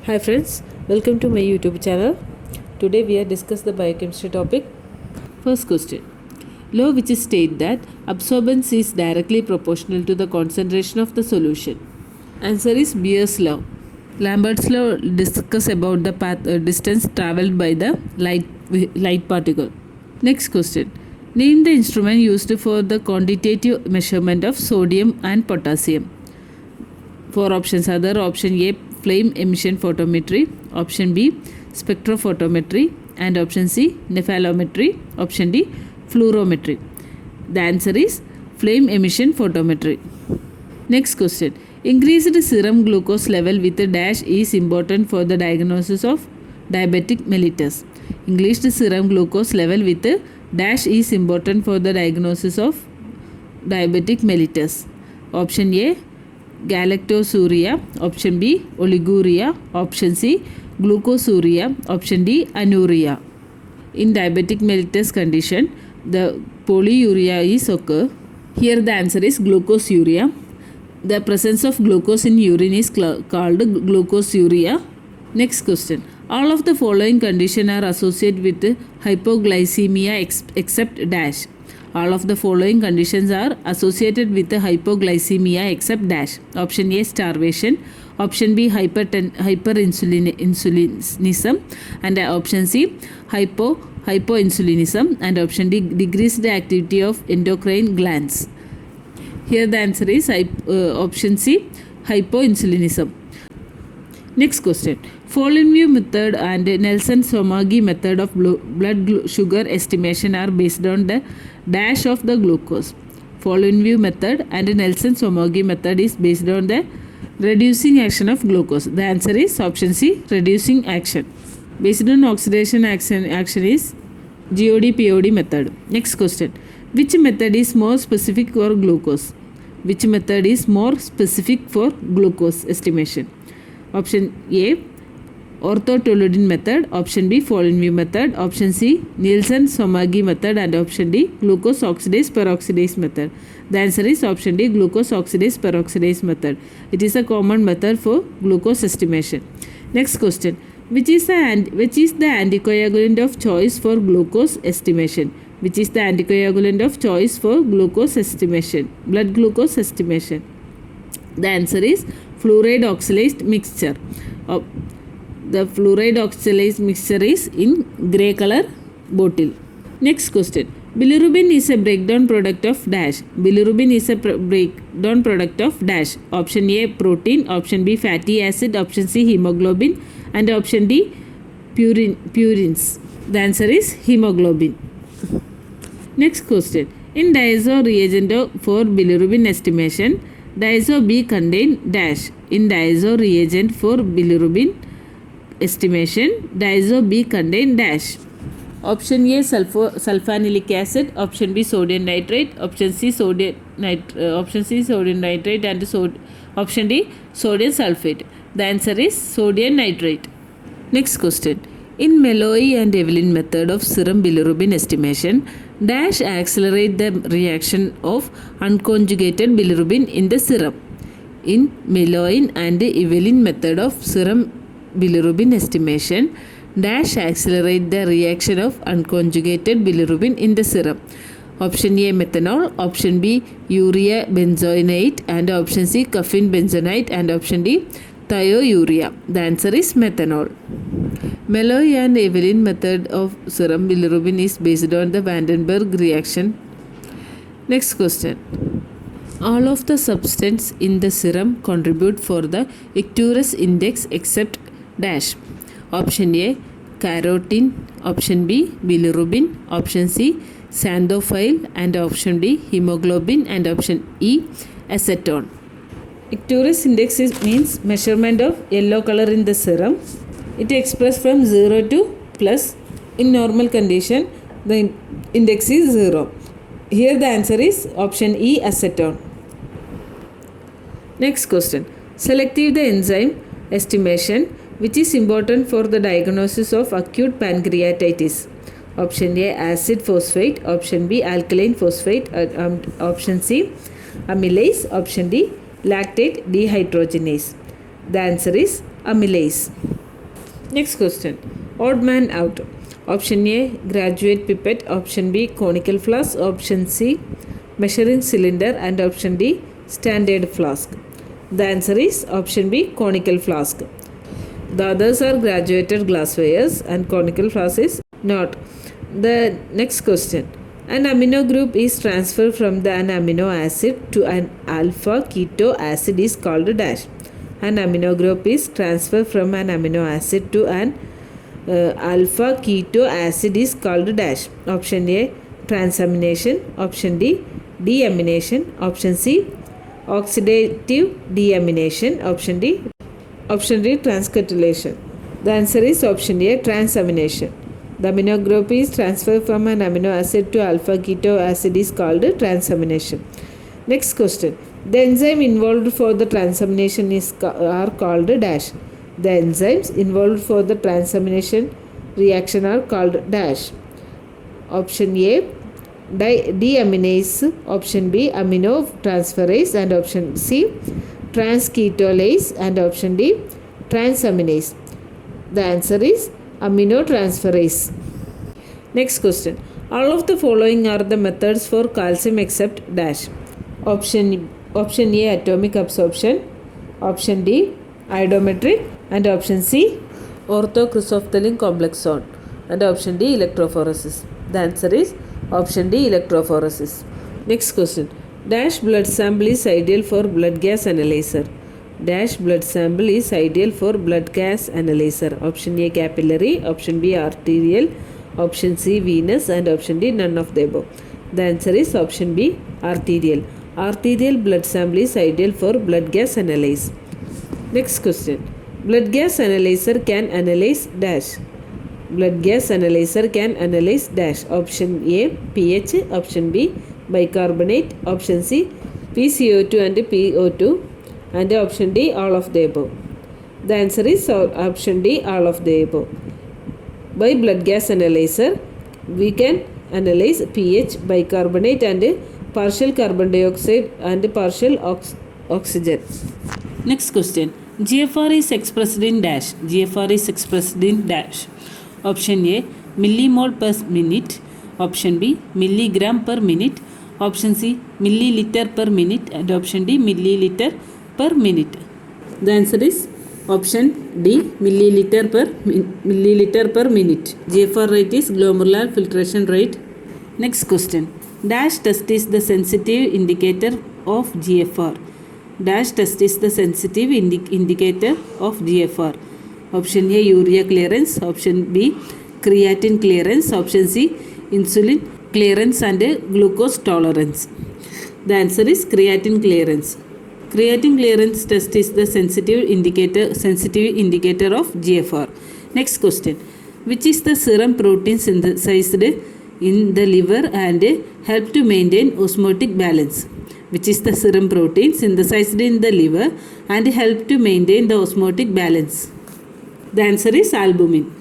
Hi friends, welcome to my YouTube channel. Today we are discuss the biochemistry topic. First question. Law which state that absorbance is directly proportional to the concentration of the solution. Answer is Beer's law. Lambert's law discuss about the distance traveled by the light particle. Next question. Name the instrument used for the quantitative measurement of sodium and potassium. Four options are there. Option A, flame emission photometry. Option B, spectrophotometry. And option C, nephelometry. Option D, fluorometry. The answer is flame emission photometry. Next question. Increased serum glucose level with a dash is important for the diagnosis of diabetic mellitus. Increased serum glucose level with a dash is important for the diagnosis of diabetic mellitus. Option A, galactosuria. Option B, oliguria. Option C, glucosuria. Option D, anuria. In diabetic mellitus condition, the polyuria is occur. Here the answer is glucosuria. The presence of glucose in urine is called glucosuria. Next question. All of the following conditions are associated with hypoglycemia except dash. All of the following conditions are associated with hypoglycemia except dash. Option A, starvation. Option B, hyperinsulinism. And option C, hypoinsulinism. And option D, decreased activity of endocrine glands. Here the answer is option C, hypoinsulinism. Next question. Folin-View method and Nelson-Somogyi method of blood sugar estimation are based on the dash of the glucose. Folin-View method and Nelson-Somogyi method is based on the reducing action of glucose. The answer is option C, reducing action. Based on oxidation action is GOD-POD method. Next question. Which method is more specific for glucose? Which method is more specific for glucose estimation? Option A, orthotoluidine method. Option B, Folin-View method. Option C, Nielsen-Somogyi method. And option D, glucose oxidase peroxidase method. The answer is option D, glucose oxidase peroxidase method. It is a common method for glucose estimation. Next question. Which is the anticoagulant of choice for glucose estimation? Which is the anticoagulant of choice for glucose estimation? Blood glucose estimation. The answer is fluoride oxalate mixture. The fluoride oxalate mixture is in grey color bottle. Next question. Bilirubin is a breakdown product of dash. Bilirubin is a breakdown product of dash. Option A, protein. Option B, fatty acid. Option C, hemoglobin. And option D, purines. The answer is hemoglobin. Next question. In diazo reagent for bilirubin estimation, diazo B contain dash. In diazo reagent for bilirubin estimation, diazo B contain dash. Option A, sulfanilic acid. Option B, sodium nitrate. Option C, sodium nitrate. And option D, sodium sulfate. The answer is sodium nitrate. Next question. In Malloy and Evelyn method of serum bilirubin estimation, dash accelerate the reaction of unconjugated bilirubin in the serum. In Malloy and Evelyn method of serum bilirubin estimation, dash accelerate the reaction of unconjugated bilirubin in the serum. Option A, methanol. Option B, urea benzoate. And option C, caffeine benzoate. And option D, thiourea. The answer is methanol. Malloy and Evelyn method of serum bilirubin is based on the Vandenberg reaction. Next question. All of the substance in the serum contribute for the Icturus index except dash. Option A, carotene. Option B, bilirubin. Option C, xanthophyle. And option D, hemoglobin. And option E, acetone. Icturus index means measurement of yellow color in the serum. It expressed from 0 to plus. In normal condition, the index is 0. Here the answer is option E, acetone. Next question. Selective the enzyme estimation which is important for the diagnosis of acute pancreatitis. Option A, acid phosphate. Option B, alkaline phosphate. Option C, amylase. Option D, lactate dehydrogenase. The answer is amylase. Next question. Odd man out. Option A, graduate pipette. Option B, conical flask. Option C, measuring cylinder. And option D, standard flask. The answer is option B, conical flask. The others are graduated glasswares and conical flask is not. The next question. An amino group is transferred from an amino acid to an alpha keto acid is called dash. An amino group is transferred from an amino acid to an alpha keto acid is called dash. Option A, transamination. Option D, deamination. Option C, oxidative deamination. Option D, transcatylation. The answer is option A, transamination. The amino group is transferred from an amino acid to alpha keto acid is called transamination. Next question. The enzyme involved for the transamination are called dash. The enzymes involved for the transamination reaction are called dash. Option A, deaminase. Option B, aminotransferase. And option C, transketolase. And option D, transaminase. The answer is aminotransferase. Next question. All of the following are the methods for calcium except dash. Option A, atomic absorption. Option D, iodometric. And option C, orthochrysophthalin complex zone. And option D, electrophoresis. The answer is option D, electrophoresis. Next question. Dash blood sample is ideal for blood gas analyzer. Dash blood sample is ideal for blood gas analyzer. Option A, capillary. Option B, arterial. Option C, venous. And option D, none of the above. The answer is option B, arterial. Arterial blood sample is ideal for blood gas analysis. Next question. Blood gas analyzer can analyze dash. Blood gas analyzer can analyze dash. Option A, pH. Option B, bicarbonate. Option C, PCO2 and PO2. And option D, all of the above. The answer is option D, all of the above. By blood gas analyzer, we can analyze pH, bicarbonate and partial carbon dioxide and partial oxygen. Next question. GFR is expressed in dash. GFR is expressed in dash. Option A, millimole per minute. Option B, milligram per minute. Option C, milliliter per minute. And option D, milliliter per minute. The answer is option D, milliliter per minute. GFR rate is glomerular filtration rate. Next question. Dash test is the sensitive indicator of GFR. Dash test is the sensitive indicator of GFR. Option A, urea clearance. Option B, creatine clearance. Option C, insulin clearance and glucose tolerance. The answer is creatine clearance. Creatine clearance test is the sensitive indicator of GFR. Next question. Which is the serum protein synthesized in the liver and help to maintain osmotic balance? Which is the serum protein synthesized in the liver and help to maintain the osmotic balance? The answer is albumin.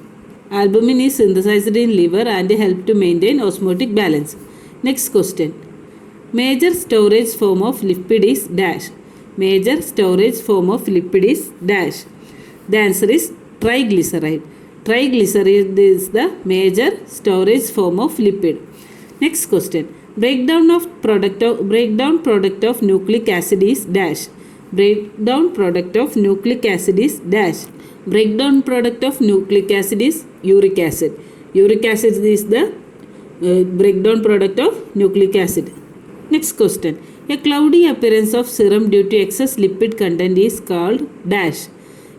Albumin is synthesized in liver and help to maintain osmotic balance. Next question. Major storage form of lipid is dash. Major storage form of lipid is dash. The answer is triglyceride. Triglyceride is the major storage form of lipid. Next question. Breakdown product of nucleic acid is dash. Breakdown product of nucleic acid is dash. Breakdown product of nucleic acid is uric acid. Uric acid is the breakdown product of nucleic acid. Next question. A cloudy appearance of serum due to excess lipid content is called dash.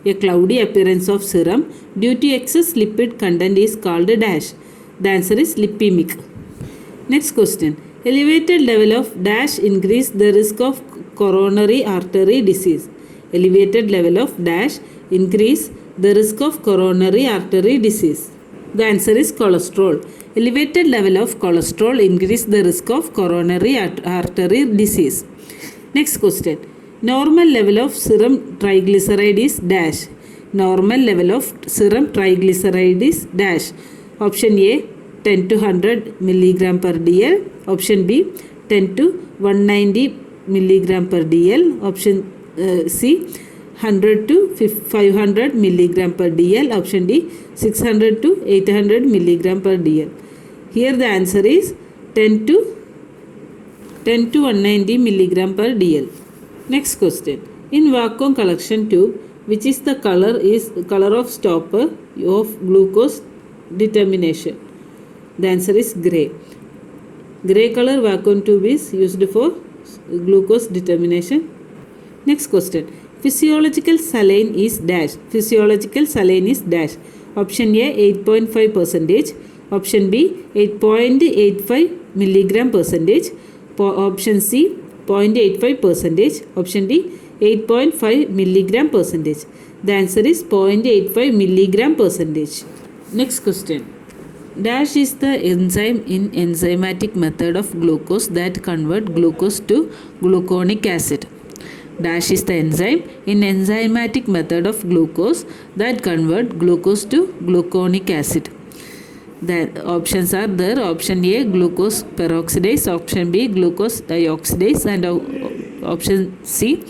A cloudy appearance of serum due to excess lipid content is called dash. The answer is lipemic. Next question. Elevated level of dash increase the risk of coronary artery disease. Elevated level of dash increase the risk of coronary artery disease. The answer is cholesterol. Elevated level of cholesterol increase the risk of coronary artery disease. Next question. Normal level of serum triglyceride is dash. Normal level of serum triglyceride is dash. Option A, 10 to 100 milligram per dl. Option B, 10 to 190 milligram per dl. Option C, 100 to 500 milligram per dl. Option D 600 to 800 milligram per dl. Here the answer is 10 to 190 milligram per dl. Next question. In vacuum collection tube, which is the color of stopper of glucose determination? The answer is gray. Gray color vacuum tube is used for glucose determination. Next question. Physiological saline is dash. Physiological saline is dash. Option A 8.5 percentage. Option B 8.85 milligram percentage. Option C 0.85 percentage. Option D 8.5 milligram percentage. The answer is 0.85 milligram percentage. Next question. Dash is the enzyme in enzymatic method of glucose that convert glucose to gluconic acid. Dash is the enzyme in enzymatic method of glucose that convert glucose to gluconic acid. The options are there. Option A glucose peroxidase, option B glucose dioxidase, and option C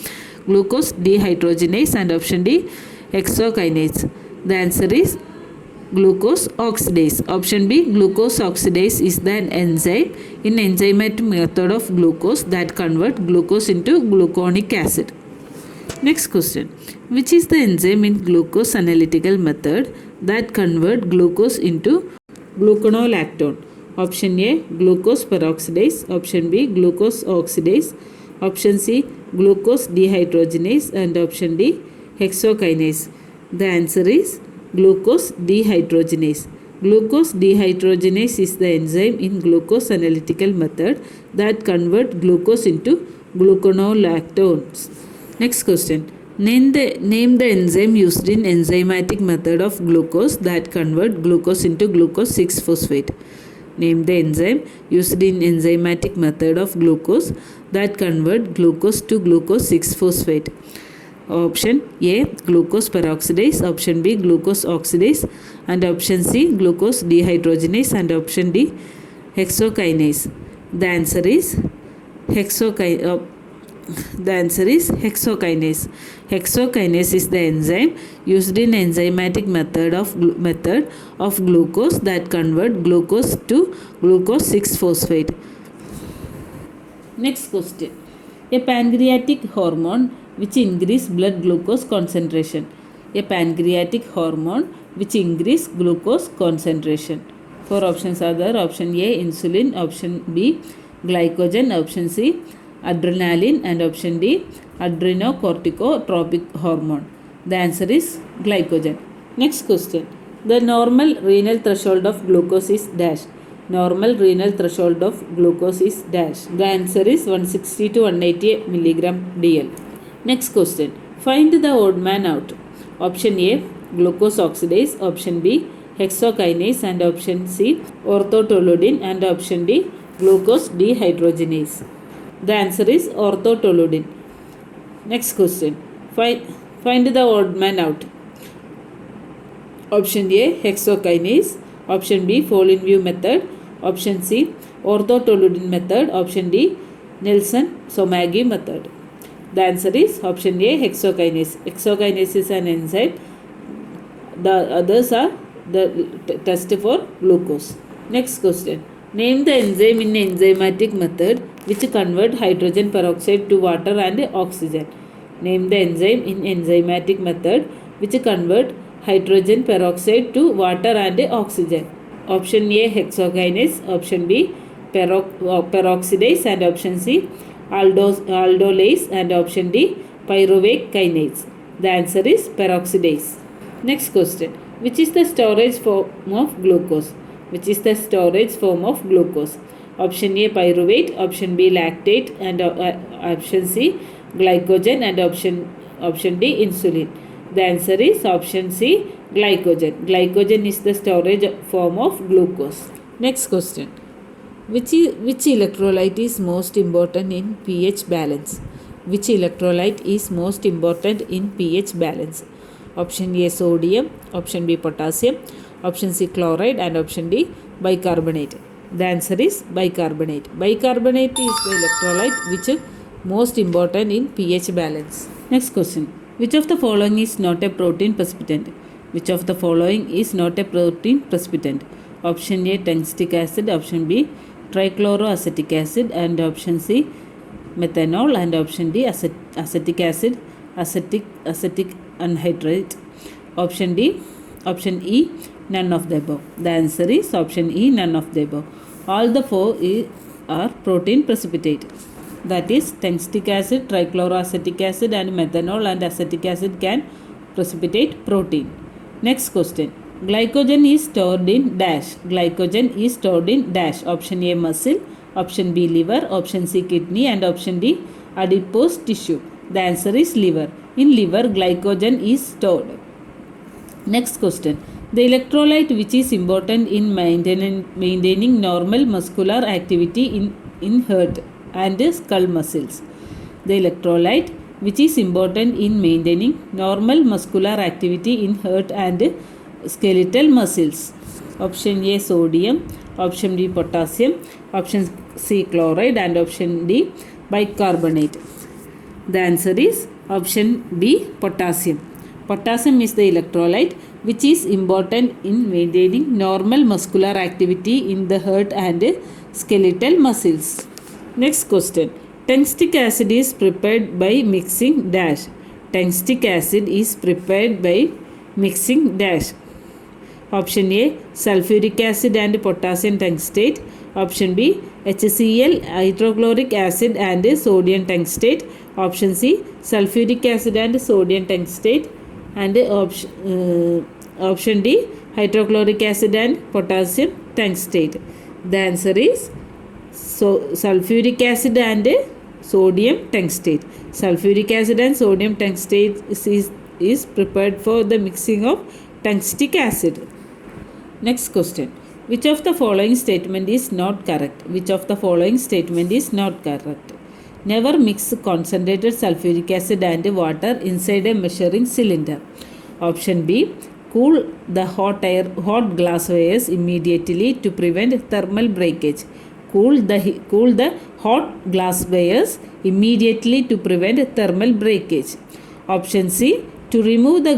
glucose dehydrogenase, and option D hexokinase. The answer is glucose oxidase. Option B glucose oxidase is the enzyme in enzymatic method of glucose that convert glucose into gluconic acid. Next question. Which is the enzyme in glucose analytical method that convert glucose into gluconolactone? Option A glucose peroxidase, option B glucose oxidase, option C glucose dehydrogenase, and option D hexokinase. The answer is glucose dehydrogenase. Glucose dehydrogenase is the enzyme in glucose analytical method that convert glucose into gluconolactones. Next question. Name the enzyme used in enzymatic method of glucose that convert glucose into glucose 6-phosphate. Name the enzyme used in enzymatic method of glucose that convert glucose to glucose 6-phosphate. Option A glucose peroxidase, option B glucose oxidase, and option C glucose dehydrogenase, and option D hexokinase. The answer is hexokinase. Hexokinase is the enzyme used in enzymatic method of glucose that convert glucose to glucose 6-phosphate. Next question. A pancreatic hormone which increase blood glucose concentration. A pancreatic hormone which increase glucose concentration. Four options are there. Option A insulin, option B glycogen, option C adrenaline, and option D adrenocorticotropic hormone. The answer is glycogen. Next question. The normal renal threshold of glucose is dash. Normal renal threshold of glucose is dash. The answer is 160 to 180 milligram dl. Next question. Find the odd man out. Option A glucose oxidase, option B hexokinase, and option C orthotoluidine, and option D glucose dehydrogenase. The answer is orthotoluidine. Next question. Find the odd man out. Option A hexokinase, option B Fall-in-View method, option C orthotoluidine method, option D Nelson-Sommagyi method. The answer is option A hexokinase. Hexokinase is an enzyme. The others are the test for glucose. Next question. Name the enzyme in enzymatic method which convert hydrogen peroxide to water and oxygen. Name the enzyme in enzymatic method which convert hydrogen peroxide to water and oxygen. Option A hexokinase, option B peroxidase, and option C aldolase, and option D pyruvate kinase. The answer is peroxidase. Next question. Which is the storage form of glucose? Which is the storage form of glucose? Option A pyruvate, option B lactate, and option C glycogen, and option D insulin. The answer is option C glycogen. Glycogen is the storage form of glucose. Next question. Which electrolyte is most important in pH balance? Which electrolyte is most important in pH balance? Option A sodium, option B potassium, option C chloride, and option D bicarbonate. The answer is bicarbonate. Bicarbonate is the electrolyte which is most important in pH balance. Next question. Which of the following is not a protein precipitant? Which of the following is not a protein precipitant? Option A, tungstic acid. Option B, trichloroacetic acid. And option C, methanol. And option D, acetic acid, acetic anhydride. Option D, option E, none of the above. The answer is option E, none of the above. All the four are protein precipitate. That is, tungstic acid, trichloroacetic acid and methanol and acetic acid can precipitate protein. Next question. Glycogen is stored in dash. Glycogen is stored in dash. Option A, muscle. Option B, liver. Option C, kidney. And option D, adipose tissue. The answer is liver. In liver, glycogen is stored. Next question. The electrolyte which is important in maintaining normal muscular activity in heart and skull muscles. The electrolyte which is important in maintaining normal muscular activity in heart and skeletal muscles. Option A, sodium. Option B, potassium. Option C, chloride. And option D, bicarbonate. The answer is option B, potassium. Potassium is the electrolyte which is important in maintaining normal muscular activity in the heart and skeletal muscles. Next question. Tungstic acid is prepared by mixing dash. Tungstic acid is prepared by mixing dash. Option A, sulfuric acid and potassium tungstate. Option B, HCl, hydrochloric acid and sodium tungstate. Option C, sulfuric acid and sodium tungstate. And option D, hydrochloric acid and potassium tungstate. The answer is sulfuric acid and sodium tungstate. Sulfuric acid and sodium tungstate is prepared for the mixing of tungstic acid. Next question. Which of the following statement is not correct? Which of the following statement is not correct? Never mix concentrated sulfuric acid and water inside a measuring cylinder. Option B, cool the hot glass wires immediately to prevent thermal breakage. Cool the hot glass wires immediately to prevent thermal breakage. Option C, to remove the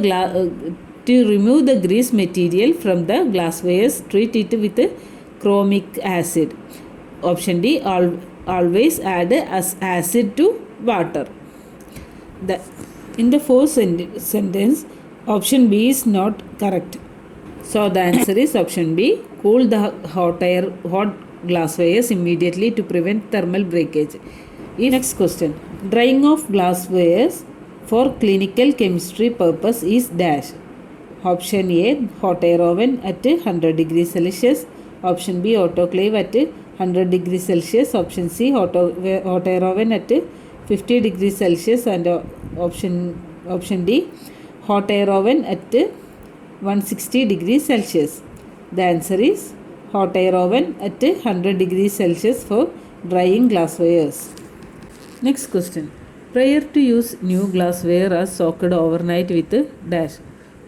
grease material from the glass wires, treat it with chromic acid. Option D, always add acid to water. In the fourth sentence, option B is not correct. So the answer is option B, cool the hot glass wires immediately to prevent thermal breakage. Next question. Drying of glass wires for clinical chemistry purpose is dash. Option A, hot air oven at 100 degrees Celsius. Option B, autoclave at 100 degrees Celsius. Option C, hot air oven at 50 degrees Celsius. And option D, hot air oven at 160 degrees Celsius. The answer is hot air oven at 100 degrees Celsius for drying glass wires. Next question. Prior to use, new glassware are soaked overnight with dash.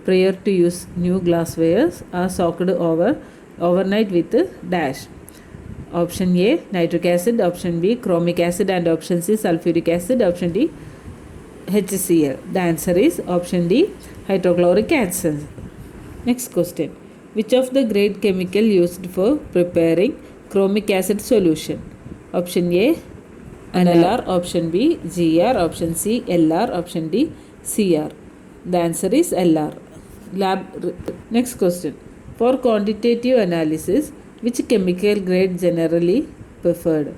Prior to use, new glasswares are soaked overnight with dash. Option A, nitric acid. Option B, chromic acid. And option C, sulfuric acid. Option D, HCl. The answer is option D, hydrochloric acid. Next question. Which of the grade chemical used for preparing chromic acid solution? Option A, NLR. Option B, GR. Option C, LR. Option D, CR. The answer is LR. Next question. For quantitative analysis, which chemical grade generally preferred?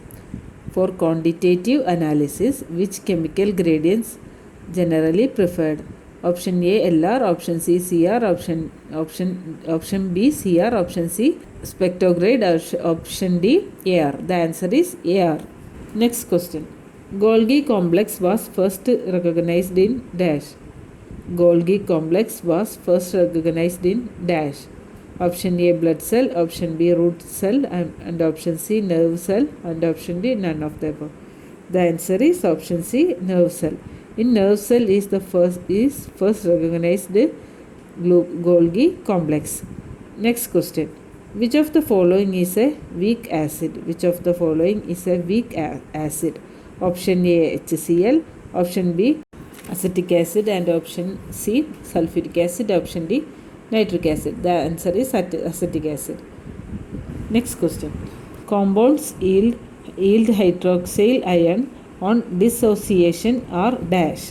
For quantitative analysis, which chemical gradients generally preferred? Option A, LR. Option C, CR. Option B, CR. Option C, spectrograde. Option D, AR. The answer is AR. Next question. Golgi complex was first recognized in dash. Golgi complex was first recognized in dash. Option A, blood cell. Option B, root cell. And option C, nerve cell. And option D, none of the above. The answer is option C, nerve cell. In nerve cell is first recognized Golgi complex. Next question. Which of the following is a weak acid? Which of the following is a weak acid? Option A, HCl. Option B, acetic acid, and option C sulfuric acid, option D nitric acid. The answer is acetic acid. Next question. Compounds yield hydroxyl ion on dissociation are dash.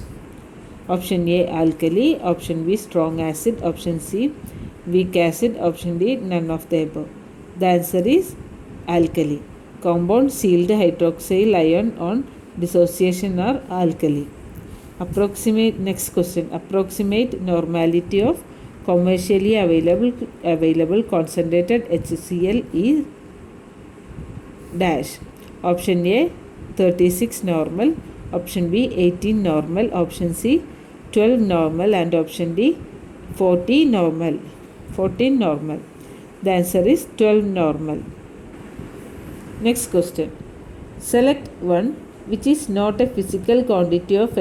Option A alkali, option B strong acid, option C weak acid, option D none of the above. The answer is alkali. Compounds yield hydroxyl ion on dissociation are alkali. Next question. Approximate normality of commercially available concentrated HCl is dash. Option A 36 normal, option B 18 normal, option C 12 normal, and option D 14 normal. The answer is 12 normal. Next question. Select one which is not a physical quantity of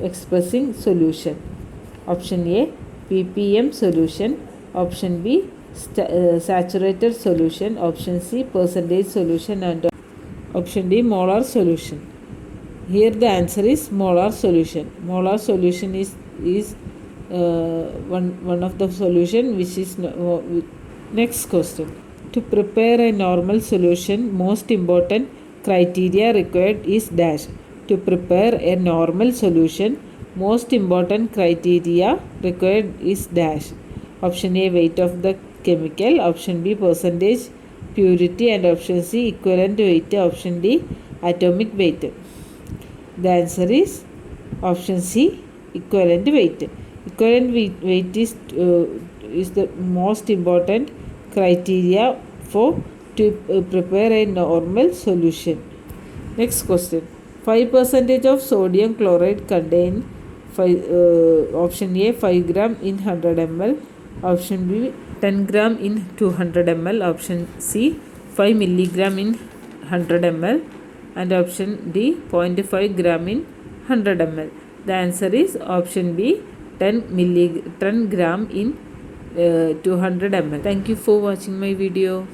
expressing solution. Option A ppm solution, option B saturated solution, option C percentage solution, and option D molar solution. Here the answer is molar solution. Molar solution is one of the solution which is next question. To prepare a normal solution, most important criteria required is dash. To prepare a normal solution, most important criteria required is dash. Option A weight of the chemical, option B percentage purity, and option C equivalent weight, option D atomic weight. The answer is option C equivalent weight. Equivalent weight is the most important criteria for to prepare a normal solution. Next question. 5% of sodium chloride contain option A 5 gram in 100 ml, option B 10 gram in 200 ml, option C 5 milligram in 100 ml, and option D 0.5 gram in 100 ml. The answer is option B 10 gram in 200 ml. Thank you for watching my video.